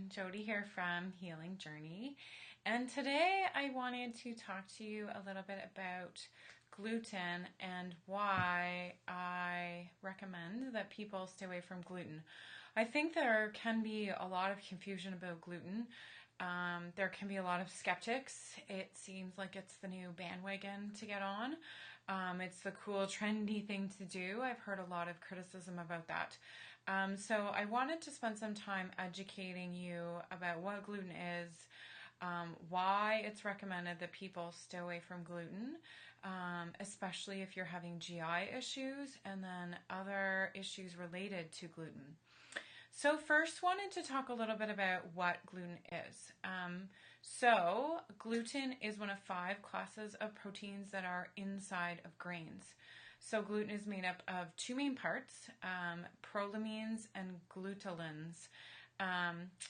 everyone, Jody here from Healing Journey, and today I wanted to talk to you a little bit about gluten and why I recommend that people stay away from gluten. I think there can be a lot of confusion about gluten. There can be a lot of skeptics. It seems like it's the new bandwagon to get on. It's the cool, trendy thing to do. I've heard a lot of criticism about that. So I wanted to spend some time educating you about what gluten is, why it's recommended that people stay away from gluten, especially if you're having GI issues, and then other issues related to gluten. So first, wanted to talk a little bit about what gluten is. So gluten is one of 5 classes of proteins that are inside of grains. So gluten is made up of 2 main parts, prolamines and glutenins.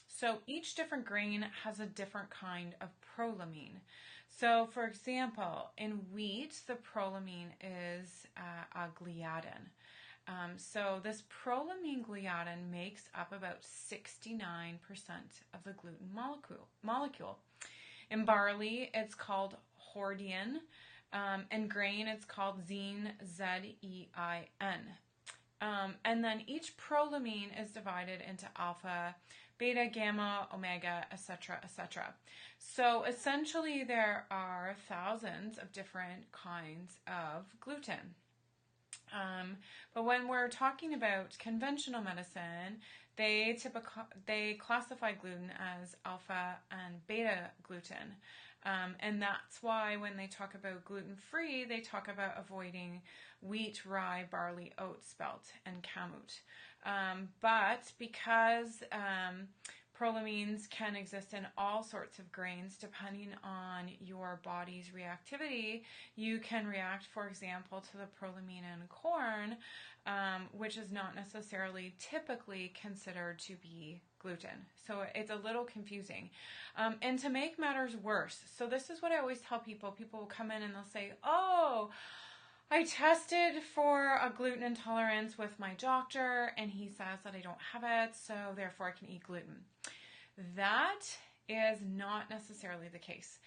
So each different grain has a different kind of prolamine. So for example, in wheat, the prolamine is a gliadin. So this prolamine gliadin makes up about 69% of the gluten molecule. In barley, it's called hordein. In grain, it's called zein, Z-E-I-N. And then each prolamine is divided into alpha, beta, gamma, omega, etc., etc. So essentially, there are thousands of different kinds of gluten. But when we're talking about conventional medicine, they classify gluten as alpha and beta gluten. And that's why when they talk about gluten-free, they talk about avoiding wheat, rye, barley, oat, spelt, and kamut. But because prolamines can exist in all sorts of grains depending on your body's reactivity. You can react, for example, to the prolamine in corn, which is not necessarily typically considered to be gluten. So it's a little confusing. And to make matters worse, so this is what I always tell people. People will come in and they'll say, oh, I tested for a gluten intolerance with my doctor and he says that I don't have it, so therefore I can eat gluten. That is not necessarily the case.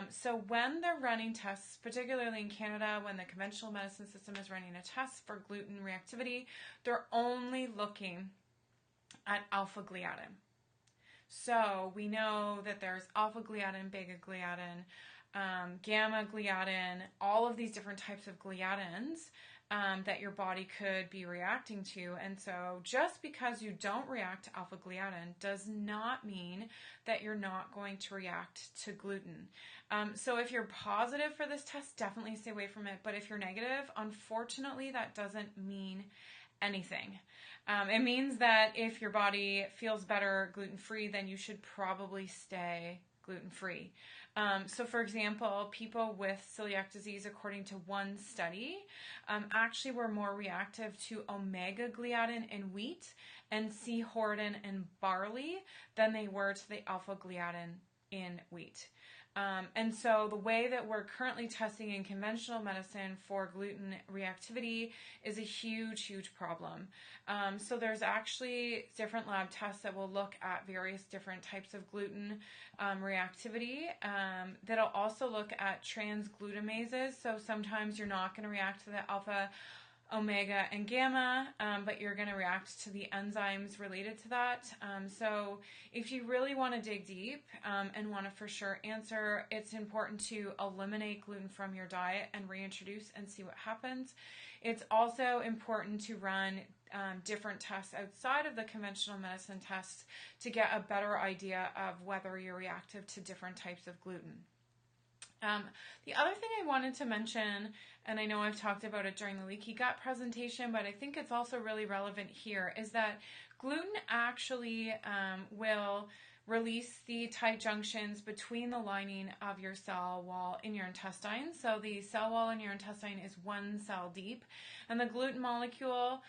So when they're running tests, particularly in Canada, when the conventional medicine system is running a test for gluten reactivity, they're only looking at alpha gliadin. So we know that there's alpha gliadin, beta gliadin, gamma gliadin, all of these different types of gliadins that your body could be reacting to. And so just because you don't react to alpha gliadin does not mean that you're not going to react to gluten. So if you're positive for this test, definitely stay away from it. But if you're negative, unfortunately, that doesn't mean anything. It means that if your body feels better gluten-free, then you should probably stay gluten-free. So for example, people with celiac disease, according to one study, actually were more reactive to omega gliadin in wheat and C. hordein in barley than they were to the alpha gliadin in wheat. And so the way that we're currently testing in conventional medicine for gluten reactivity is a huge, huge problem. So there's actually different lab tests that will look at various different types of gluten reactivity. That'll also look at transglutamases. So sometimes you're not going to react to the alpha, omega, and gamma, but you're going to react to the enzymes related to that. So if you really want to dig deep and want to for sure answer, it's important to eliminate gluten from your diet and reintroduce and see what happens. It's also important to run different tests outside of the conventional medicine tests to get a better idea of whether you're reactive to different types of gluten. The other thing I wanted to mention, and I know I've talked about it during the leaky gut presentation, but I think it's also really relevant here, is that gluten actually will release the tight junctions between the lining of your cell wall in your intestine. So the cell wall in your intestine is 1 cell deep, and the gluten molecule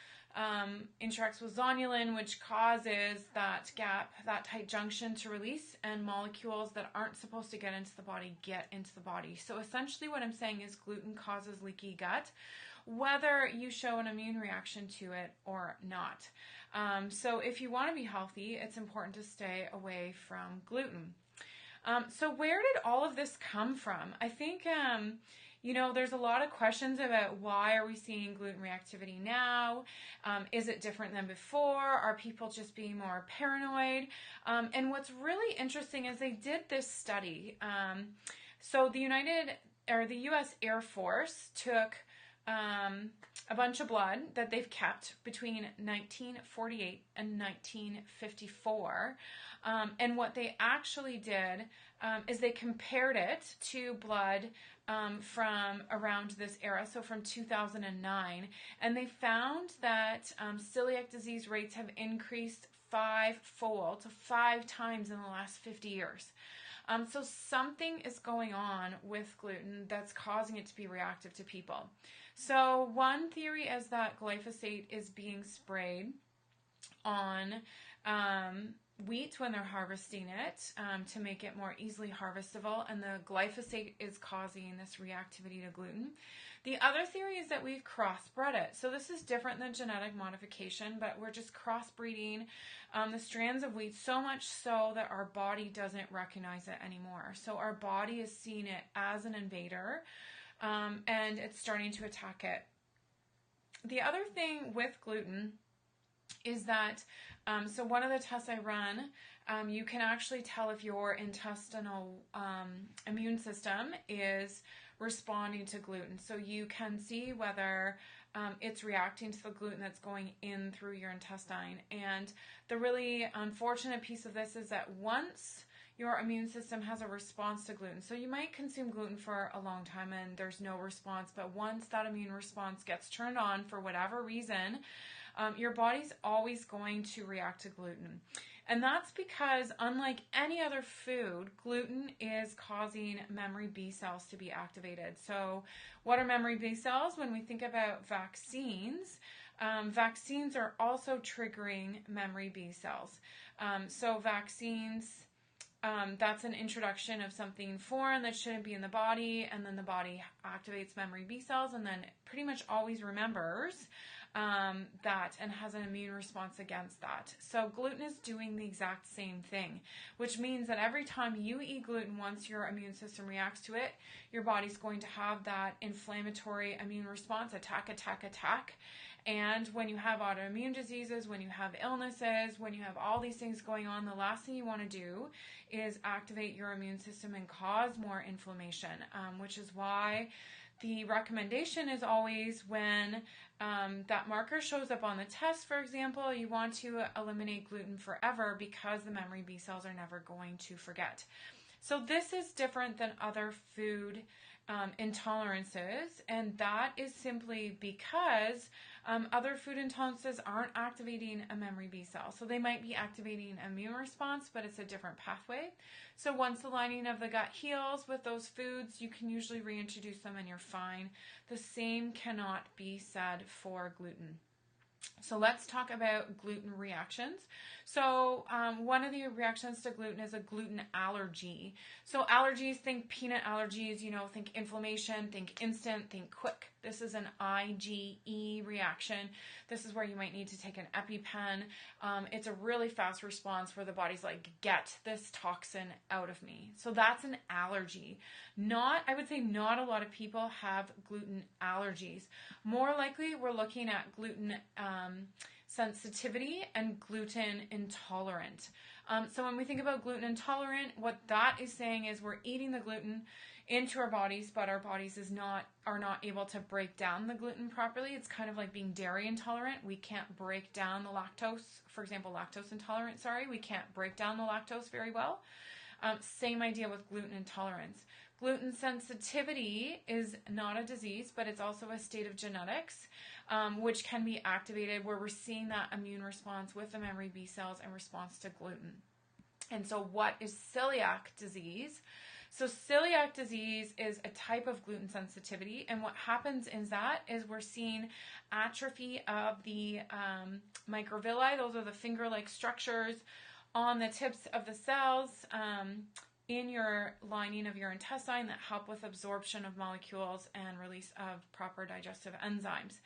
interacts with zonulin, which causes that gap, that tight junction to release, and molecules that aren't supposed to get into the body get into the body. So essentially what I'm saying is gluten causes leaky gut, whether you show an immune reaction to it or not. So if you want to be healthy, it's important to stay away from gluten. So where did all of this come from? I think, there's a lot of questions about why are we seeing gluten reactivity now? Is it different than before? Are people just being more paranoid? And what's really interesting is they did this study. So the U.S. Air Force took a bunch of blood that they've kept between 1948 and 1954. And what they actually did is they compared it to blood from around this era, so from 2009. And they found that celiac disease rates have increased five-fold, so 5 times in the last 50 years. So something is going on with gluten that's causing it to be reactive to people. So one theory is that glyphosate is being sprayed on wheat when they're harvesting it to make it more easily harvestable, and the glyphosate is causing this reactivity to gluten. The other theory is that we've crossbred it. So this is different than genetic modification, but we're just crossbreeding the strands of wheat so much so that our body doesn't recognize it anymore. So our body is seeing it as an invader, and it's starting to attack it. The other thing with gluten is that, so one of the tests I run, you can actually tell if your intestinal immune system is responding to gluten. So you can see whether it's reacting to the gluten that's going in through your intestine. And the really unfortunate piece of this is that once your immune system has a response to gluten, so you might consume gluten for a long time and there's no response, but once that immune response gets turned on for whatever reason, your body's always going to react to gluten. And that's because, unlike any other food, gluten is causing memory B cells to be activated. So what are memory B cells? When we think about vaccines, vaccines are also triggering memory B cells. So vaccines, that's an introduction of something foreign that shouldn't be in the body, and then the body activates memory B cells and then pretty much always remembers that and has an immune response against that. So gluten is doing the exact same thing, which means that every time you eat gluten, once your immune system reacts to it, your body's going to have that inflammatory immune response, attack, attack, attack. And when you have autoimmune diseases, when you have illnesses, when you have all these things going on, the last thing you want to do is activate your immune system and cause more inflammation, which is why the recommendation is always when that marker shows up on the test, for example, you want to eliminate gluten forever because the memory B cells are never going to forget. So this is different than other food intolerances, and that is simply because other food intolerances aren't activating a memory B cell. So they might be activating an immune response, but it's a different pathway. So once the lining of the gut heals with those foods, you can usually reintroduce them and you're fine. The same cannot be said for gluten. So let's talk about gluten reactions. So one of the reactions to gluten is a gluten allergy. So allergies, think peanut allergies, think inflammation, think instant, think quick. This is an IgE reaction. This is where you might need to take an EpiPen. It's a really fast response where the body's like, get this toxin out of me. So that's an allergy. I would say not a lot of people have gluten allergies. More likely, we're looking at gluten sensitivity and gluten intolerant. So when we think about gluten intolerant, what that is saying is we're eating the gluten into our bodies, but our bodies are not able to break down the gluten properly. It's kind of like being dairy intolerant. We can't break down the lactose. For example, lactose intolerant, we can't break down the lactose very well. Same idea with gluten intolerance. Gluten sensitivity is not a disease, but it's also a state of genetics, which can be activated where we're seeing that immune response with the memory B cells in response to gluten. And so what is celiac disease? So celiac disease is a type of gluten sensitivity, and what happens is we're seeing atrophy of the microvilli. Those are the finger-like structures on the tips of the cells in your lining of your intestine that help with absorption of molecules and release of proper digestive enzymes.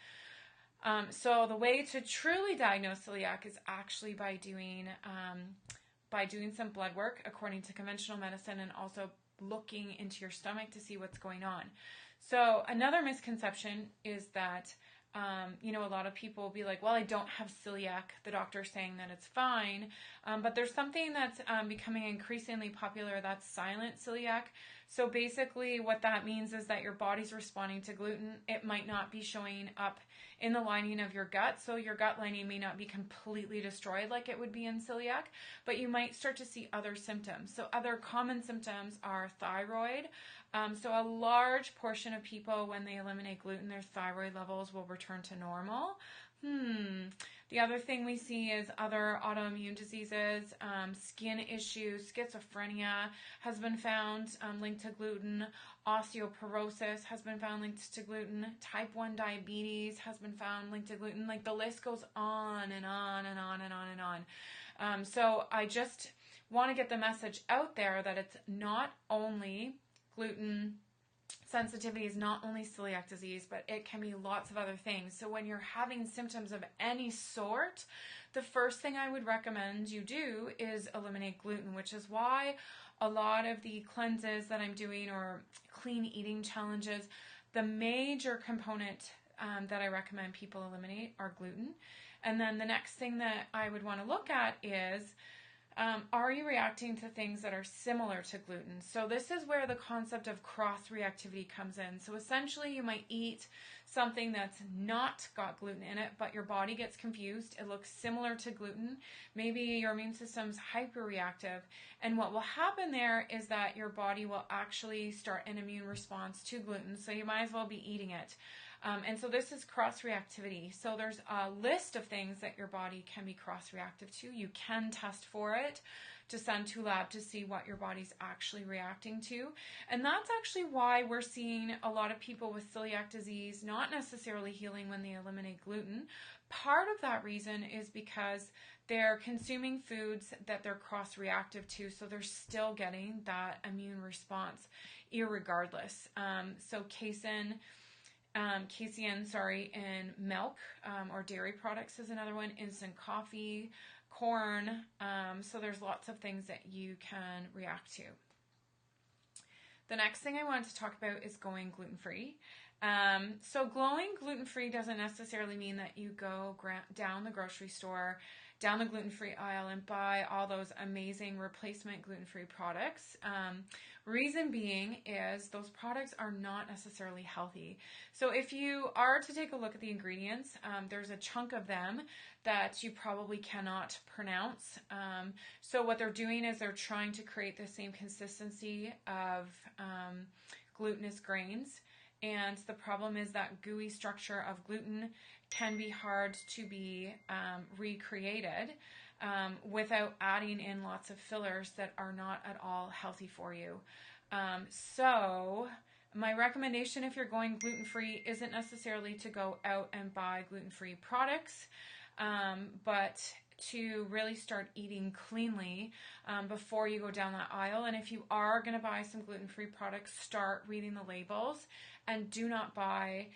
So the way to truly diagnose celiac is actually by doing some blood work according to conventional medicine, and also looking into your stomach to see what's going on. So another misconception is that a lot of people will be like, well, I don't have celiac. The doctor's saying that it's fine. But there's something that's becoming increasingly popular, that's silent celiac. So basically what that means is that your body's responding to gluten. It might not be showing up in the lining of your gut. So your gut lining may not be completely destroyed like it would be in celiac, but you might start to see other symptoms. So other common symptoms are thyroid. So a large portion of people, when they eliminate gluten, their thyroid levels will return to normal. The other thing we see is other autoimmune diseases, skin issues, schizophrenia has been found linked to gluten. Osteoporosis has been found linked to gluten. Type 1 diabetes has been found linked to gluten. Like, the list goes on and on and on and on and on. So I just want to get the message out there that it's not only gluten sensitivity, is not only celiac disease, but it can be lots of other things. So when you're having symptoms of any sort, the first thing I would recommend you do is eliminate gluten, which is why a lot of the cleanses that I'm doing, or clean eating challenges, the major component that I recommend people eliminate are gluten. And then the next thing that I would want to look at is, are you reacting to things that are similar to gluten? So this is where the concept of cross-reactivity comes in. So essentially, you might eat something that's not got gluten in it, but your body gets confused. It looks similar to gluten. Maybe your immune system's hyperreactive. And what will happen there is that your body will actually start an immune response to gluten. So you might as well be eating it. And so this is cross-reactivity. So there's a list of things that your body can be cross-reactive to. You can test for it to send to lab to see what your body's actually reacting to. And that's actually why we're seeing a lot of people with celiac disease not necessarily healing when they eliminate gluten. Part of that reason is because they're consuming foods that they're cross-reactive to, so they're still getting that immune response irregardless. So casein in milk or dairy products is another one. Instant coffee, corn. So there's lots of things that you can react to. The next thing I wanted to talk about is going gluten-free. So going gluten-free doesn't necessarily mean that you go down the grocery store, down the gluten-free aisle, and buy all those amazing replacement gluten-free products. Reason being is those products are not necessarily healthy. So if you are to take a look at the ingredients, there's a chunk of them that you probably cannot pronounce. So what they're doing is they're trying to create the same consistency of glutinous grains. And the problem is that gooey structure of gluten can be hard to be recreated without adding in lots of fillers that are not at all healthy for you. So my recommendation, if you're going gluten-free, isn't necessarily to go out and buy gluten-free products, but to really start eating cleanly before you go down that aisle. And if you are going to buy some gluten-free products, start reading the labels, and do not buy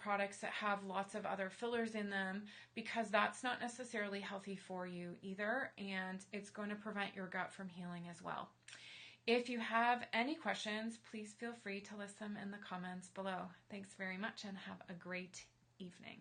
products that have lots of other fillers in them, because that's not necessarily healthy for you either, and it's going to prevent your gut from healing as well. If you have any questions, please feel free to list them in the comments below. Thanks very much, and have a great evening.